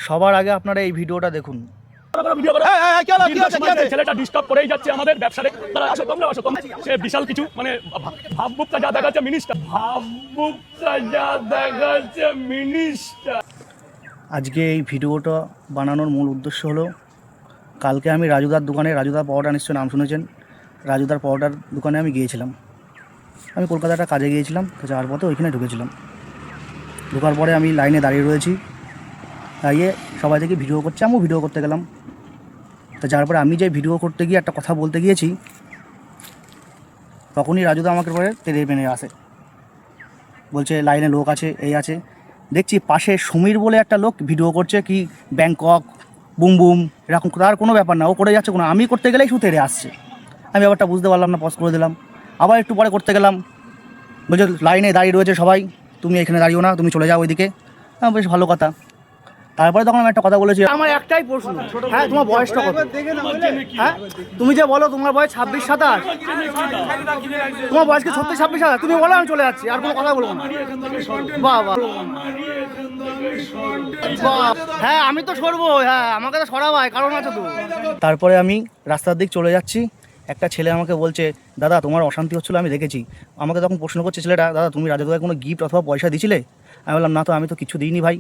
সবার আগে আপনারা এই ভিডিওটা দেখুন। ছেলেটা ডিস্টার্ব করেই যাচ্ছে আমাদের ব্যবসারে। সে বিশাল কিছু মানে ভাববুকটা যা দেখাচ্ছে মিনিস্টার, আজকে এই ভিডিওটা বানানোর মূল উদ্দেশ্য হলো, কালকে আমি রাজুদার দোকানে, রাজুদার পাউডার নিশ্চয় নাম শুনেছেন, রাজুদার পাউডার দোকানে আমি গিয়েছিলাম। আমি কলকাতাটা কাজে গিয়েছিলাম, যাওয়ার পথে ওইখানে ঢুকেছিলাম। ঢোকার পরে আমি লাইনে দাঁড়িয়ে রয়েছি, দাঁড়িয়ে সবাই থেকে ভিডিও করছে, আমিও ভিডিও করতে গেলাম। তো যার পরে আমি যে ভিডিও করতে গিয়ে একটা কথা বলতে গিয়েছি, তখনই রাজুদা আমাকে পরে তেড়ে মেনে আসে, বলছে লাইনে লোক আছে, এই আছে। দেখছি পাশে সমীর বলে একটা লোক ভিডিও করছে, কি ব্যাংকক বুম বুম এরকম, তার কোনো ব্যাপার না, ও করে যাচ্ছে, কোনো আমি করতে গেলেই শুধু তেড়ে আসছে। আমি ব্যাপারটা বুঝতে পারলাম না, পজ করে দিলাম। আবার একটু পরে করতে গেলাম, বলছে লাইনে দাঁড়িয়ে রয়েছে সবাই, তুমি এখানে দাঁড়িও না, তুমি চলে যাও ওইদিকে। বেশ ভালো কথা। তারপরে তখন আমি একটা কথা বলেছি, আমার একটাই প্রশ্ন, হ্যাঁ তোমার বয়সটা কত? হ্যাঁ তুমি যে বলো তোমার বয়স 26-27, তোমার বয়স কি 36-27? তুমি বলো, আমি চলে যাচ্ছি, আর কোনো কথা বলবো না। বাবা হ্যাঁ আমি তো সরবো, হ্যাঁ আমাকে তো সরাবাই, কারণ আছে তো। তারপরে আমি রাস্তার দিক চলে যাচ্ছি, একটা ছেলে আমাকে বলছে, দাদা তোমার অশান্তি হচ্ছিলো আমি দেখেছি। আমাকে তখন প্রশ্ন করছে ছেলেটা, দাদা তুমি রাজুদাকে কোনো গিফট অথবা পয়সা দিয়েছিলে? আমি বললাম না তো, আমি তো কিছু দিইনি ভাই।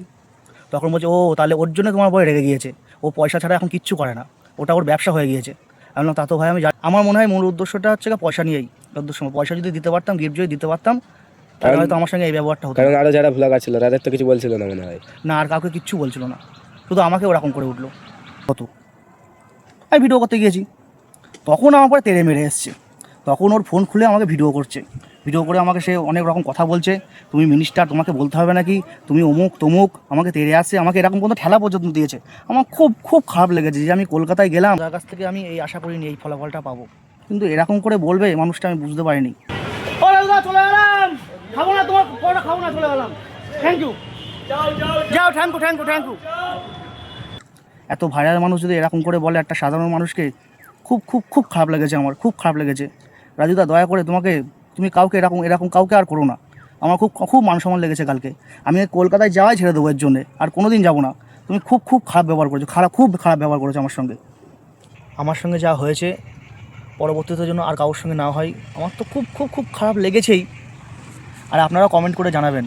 তখন বলছে, ও তাহলে ওর জন্য তোমার বয় রেগে গিয়েছে, ও পয়সা ছাড়া এখন কিচ্ছু করে না, ওটা ওর ব্যবসা হয়ে গিয়েছে। আমি বললাম তা তো ভাই আমি আমার মনে হয় মূল উদ্দেশ্যটা হচ্ছে পয়সা নিয়েই। উদ্দেশ্য পয়সা যদি দিতে পারতাম, গিফট যদি দিতে পারতাম, তাহলে হয়তো আমার সঙ্গে এই ব্যবহারটা হতো। কারণ আরও যারা ভ্লগার ছিল তাদের তো কিছু বলছিল না মনে হয়। না, আর কাউকে কিচ্ছু বলছিল না, শুধু আমাকে ওরকম করে উঠলো। কত আমি ভিডিও করতে গিয়েছি, তখন আমার পরে তেড়ে মেরে এসছে। তখন ওর ফোন খুলে আমাকে ভিডিও করছে, ভিডিও করে আমাকে সে অনেক রকম কথা বলছে, তুমি মিনিস্টার, তোমাকে বলতে হবে নাকি, তুমি অমুক তমুক, আমাকে তেড়ে আসছে, আমাকে এরকম কোনো ঠেলা পর্যন্ত দিয়েছে। আমার খুব খুব খারাপ লেগেছে যে আমি কলকাতায় গেলাম, যার কাছ থেকে আমি এই আশা করিনি এই ফলাফলটা পাবো, কিন্তু এরকম করে বলবে মানুষটা আমি বুঝতে পারিনি। চলে গেলাম, খাবো না তোমার পরোটা, খাবো না, চলে গেলাম, থ্যাংক ইউ, যাও, thank you thank you thank you. এত ভাইরাল মানুষ যদি এরকম করে বলে একটা সাধারণ মানুষকে, খুব খুব খুব খারাপ লেগেছে, আমার খুব খারাপ লেগেছে। রাজুদা দয়া করে তুমি কাউকে এরকম কাউকে আর করো না। আমার খুব খুব মান সম্মান লেগেছে কালকে। আমি কলকাতায় যাওয়াই ছেড়ে দেবো এর জন্যে, আর কোনো দিন যাবো না। তুমি খুব খুব খারাপ ব্যবহার করেছো, খুব খারাপ ব্যবহার করেছো আমার সঙ্গে যা হয়েছে, পরবর্তীতে জন্য আর কারোর সঙ্গে না হয়। আমার তো খুব খুব খুব খারাপ লেগেছেই, আর আপনারা কমেন্ট করে জানাবেন।